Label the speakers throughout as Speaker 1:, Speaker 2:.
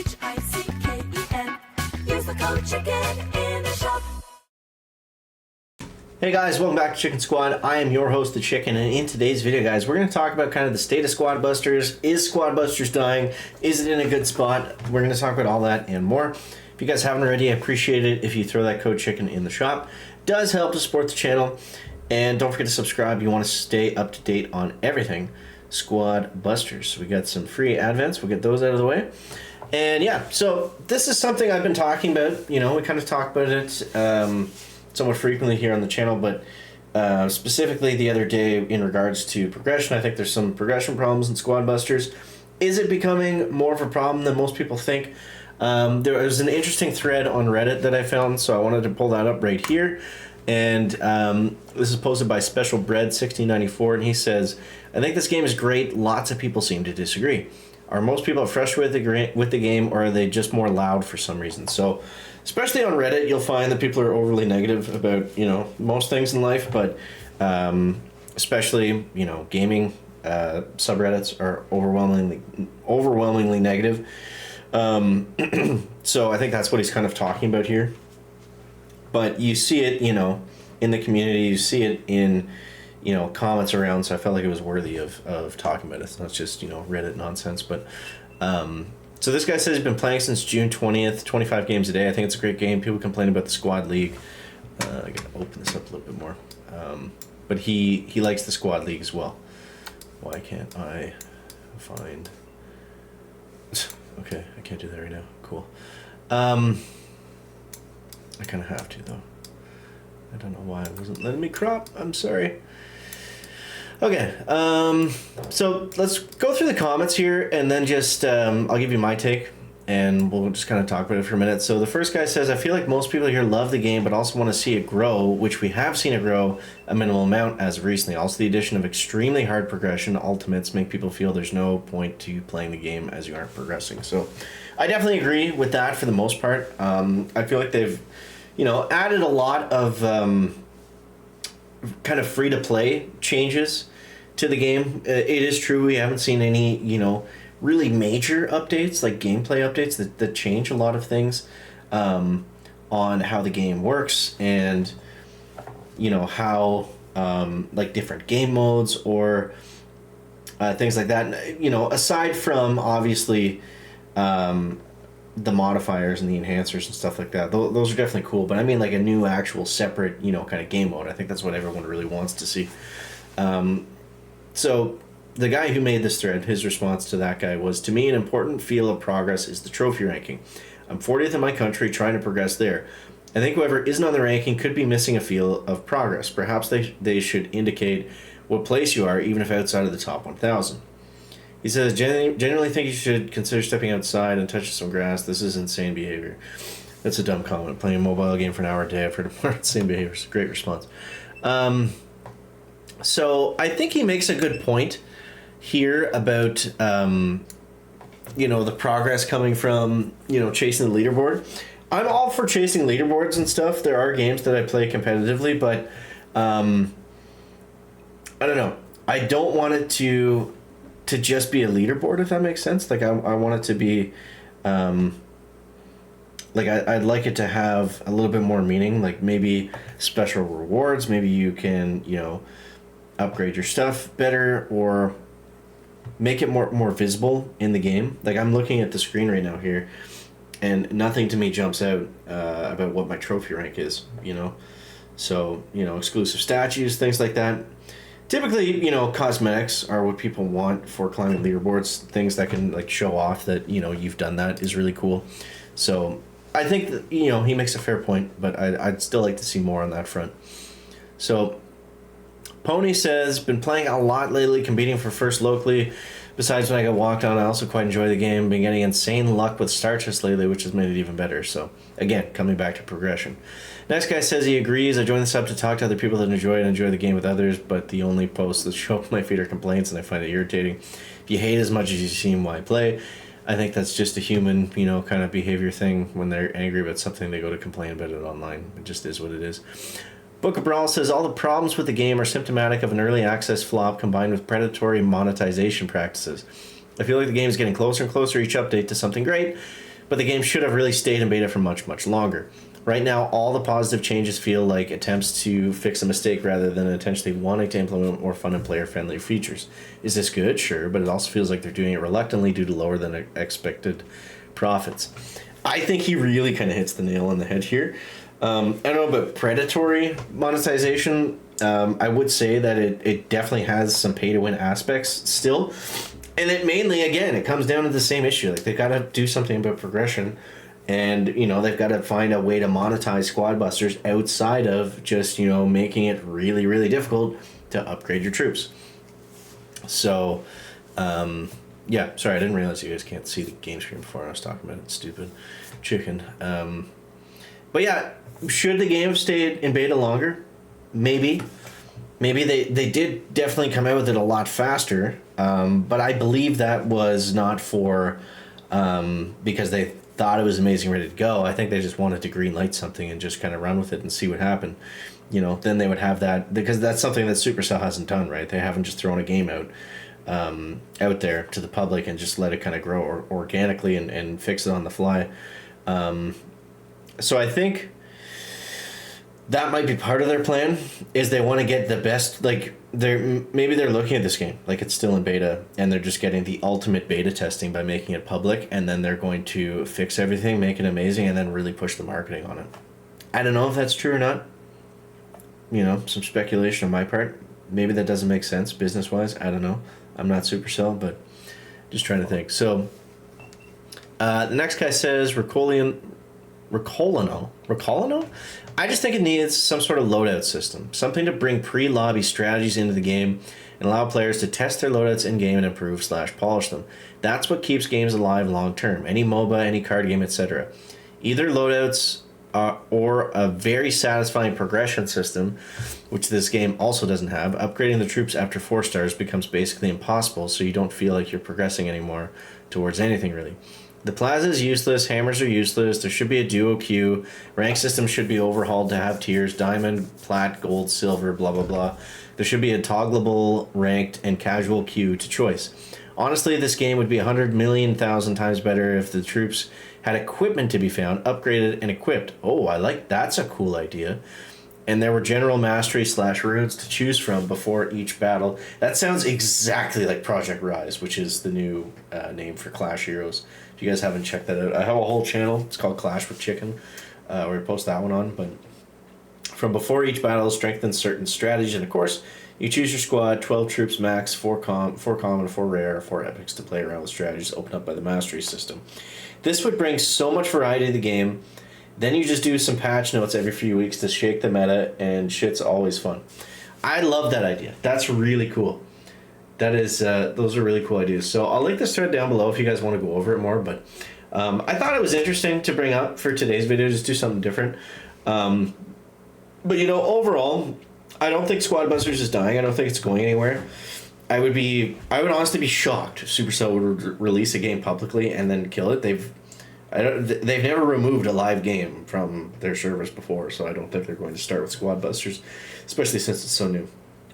Speaker 1: MODIFIER. Use the code CHICKEN in the shop.
Speaker 2: Hey guys, welcome back to Chicken Squad. I am your host, The Chicken, and in today's video, guys, we're going to talk about kind of the state of Squad Busters. Is Squad Busters dying? Is it in a good spot? We're going to talk about all that and more. If you guys haven't already, I appreciate it if you throw that code CHICKEN in the shop. It does help to support the channel. And don't forget to subscribe. You want to stay up to date on everything Squad Busters. So we got some free advents. We'll get those out of the way. And yeah, so this is something I've been talking about. You know, we kind of talk about it somewhat frequently here on the channel, but specifically the other day in regards to progression. I think there's some progression problems in Squad Busters. Is it becoming more of a problem than most people think? There was an interesting thread on Reddit that I found, so I wanted to pull that up right here. And this is posted by Special Bread 1694, and he says, I think this game is great. Lots of people seem to disagree. Are most people frustrated with the game, or are they just more loud for some reason? So, especially on Reddit, you'll find that people are overly negative about, you know, most things in life, but especially, you know, gaming subreddits are overwhelmingly negative. So I think that's what he's kind of talking about here. But you see it, you know, in the community, you see it in, you know, comments around, so I felt like it was worthy of talking about it. It's not just, you know, Reddit nonsense, but so this guy says he's been playing since June 20th, 25 games a day. I think it's a great game. People complain about the Squad League. I gotta open this up a little bit more. But he likes the Squad League as well. Why can't I find... Okay, I can't do that right now. Cool. I kind of have to, though. I don't know why it wasn't letting me crop. I'm sorry. Okay, so let's go through the comments here, and then just, I'll give you my take, and we'll just kind of talk about it for a minute. So the first guy says, I feel like most people here love the game, but also want to see it grow, which we have seen it grow a minimal amount as of recently. Also, the addition of extremely hard progression ultimates make people feel there's no point to playing the game as you aren't progressing. So I definitely agree with that for the most part. I feel like they've, you know, added a lot of kind of free-to-play changes to the game. It is true we haven't seen any, you know, really major updates, like gameplay updates that change a lot of things on how the game works and, you know, how like different game modes or things like that. You know, aside from obviously the modifiers and the enhancers and stuff like that, those are definitely cool, but I mean like a new actual separate, you know, kind of game mode. I think that's what everyone really wants to see. So the guy who made this thread, his response to that guy was, to me an important feel of progress is the trophy ranking. I'm 40th in my country trying to progress there. I think whoever isn't on the ranking could be missing a feel of progress. Perhaps they should indicate what place you are, even if outside of the top 1,000. He says, genuinely think you should consider stepping outside and touching some grass. This is insane behavior. That's a dumb comment. Playing a mobile game for an hour a day, I've heard of more insane behaviors. Great response. So I think he makes a good point here about, you know, the progress coming from, you know, chasing the leaderboard. I'm all for chasing leaderboards and stuff. There are games that I play competitively, but I don't know. I don't want it to just be a leaderboard, if that makes sense. Like I want it to be, like I'd like it to have a little bit more meaning, like maybe special rewards. Maybe you can, you know, upgrade your stuff better or make it more visible in the game. Like I'm looking at the screen right now here, and nothing to me jumps out about what my trophy rank is, you know. So, you know, exclusive statues, things like that. Typically, you know, cosmetics are what people want for climbing leaderboards. Things that can like show off that, you know, you've done that is really cool. So I think that, you know, he makes a fair point, but I'd still like to see more on that front. So Pony says, been playing a lot lately, competing for first locally. Besides when I got walked on, I also quite enjoy the game. Been getting insane luck with star chests lately, which has made it even better. So, again, coming back to progression. Next guy says he agrees. I joined this up to talk to other people that enjoy it and enjoy the game with others, but the only posts that show up my feed are complaints, and I find it irritating. If you hate as much as you seem, why play? I think that's just a human, you know, kind of behavior thing. When they're angry about something, they go to complain about it online. It just is what it is. Book of Brawl says all the problems with the game are symptomatic of an early access flop combined with predatory monetization practices. I feel like the game is getting closer and closer each update to something great, but the game should have really stayed in beta for much, much longer. Right now, all the positive changes feel like attempts to fix a mistake rather than intentionally wanting to implement more fun and player-friendly features. Is this good? Sure, but it also feels like they're doing it reluctantly due to lower than expected profits. I think he really kind of hits the nail on the head here. I don't know about predatory monetization. I would say that it definitely has some pay-to-win aspects still. And it mainly, again, it comes down to the same issue. Like, they've got to do something about progression. And, you know, they've got to find a way to monetize Squad Busters outside of just, you know, making it really, really difficult to upgrade your troops. So, yeah, sorry, I didn't realize you guys can't see the game screen before I was talking about it. Stupid chicken. But yeah, should the game stay in beta longer? Maybe. Maybe they did definitely come out with it a lot faster. But I believe that was not for because they thought it was amazing, ready to go. I think they just wanted to green light something and just kind of run with it and see what happened. You know, then they would have that, because that's something that Supercell hasn't done, right? They haven't just thrown a game out there to the public and just let it kind of grow organically and fix it on the fly. So I think that might be part of their plan, is they want to get the best, like, maybe they're looking at this game like it's still in beta and they're just getting the ultimate beta testing by making it public, and then they're going to fix everything, make it amazing, and then really push the marketing on it. I don't know if that's true or not. You know, some speculation on my part. Maybe that doesn't make sense business wise. I don't know. I'm not Supercell, but just trying to think. So the next guy says Recolino. I just think it needs some sort of loadout system, something to bring pre-lobby strategies into the game and allow players to test their loadouts in-game and improve/polish them. That's what keeps games alive long-term. Any MOBA, any card game, etc. Either loadouts or a very satisfying progression system, which this game also doesn't have. Upgrading the troops after 4 stars becomes basically impossible, so you don't feel like you're progressing anymore towards anything, really. The plaza is useless, hammers are useless, there should be a duo queue, rank system should be overhauled to have tiers, diamond, plat, gold, silver, blah blah blah. There should be a toggleable, ranked, and casual queue to choice. Honestly, this game would be 100,000,000 times better if the troops had equipment to be found, upgraded, and equipped. Oh, that's a cool idea. And there were general mastery/runes to choose from before each battle. That sounds exactly like Project Rise, which is the new name for Clash Heroes. If you guys haven't checked that out, I have a whole channel. It's called Clash with Chicken, where we post that one on. But from before each battle, strengthen certain strategies, and of course, you choose your squad, 12 troops max, 4 common, 4 rare, 4 epics to play around with strategies opened up by the mastery system. This would bring so much variety to the game. Then you just do some patch notes every few weeks to shake the meta, and shit's always fun. I love that idea. That's really cool. That is, those are really cool ideas. So I'll link this thread down below if you guys want to go over it more. But I thought it was interesting to bring up for today's video, just do something different. But you know, overall, I don't think Squad Busters is dying. I don't think it's going anywhere. I would honestly be shocked if Supercell would release a game publicly and then kill it. They've never removed a live game from their service before, so I don't think they're going to start with Squad Busters, especially since it's so new.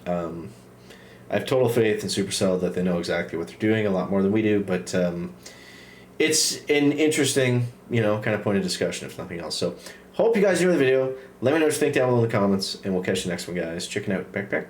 Speaker 2: I have total faith in Supercell that they know exactly what they're doing, a lot more than we do, but it's an interesting, you know, kind of point of discussion, if nothing else. So hope you guys enjoyed the video. Let me know what you think down below in the comments, and we'll catch you next one, guys. Chicken out. Back.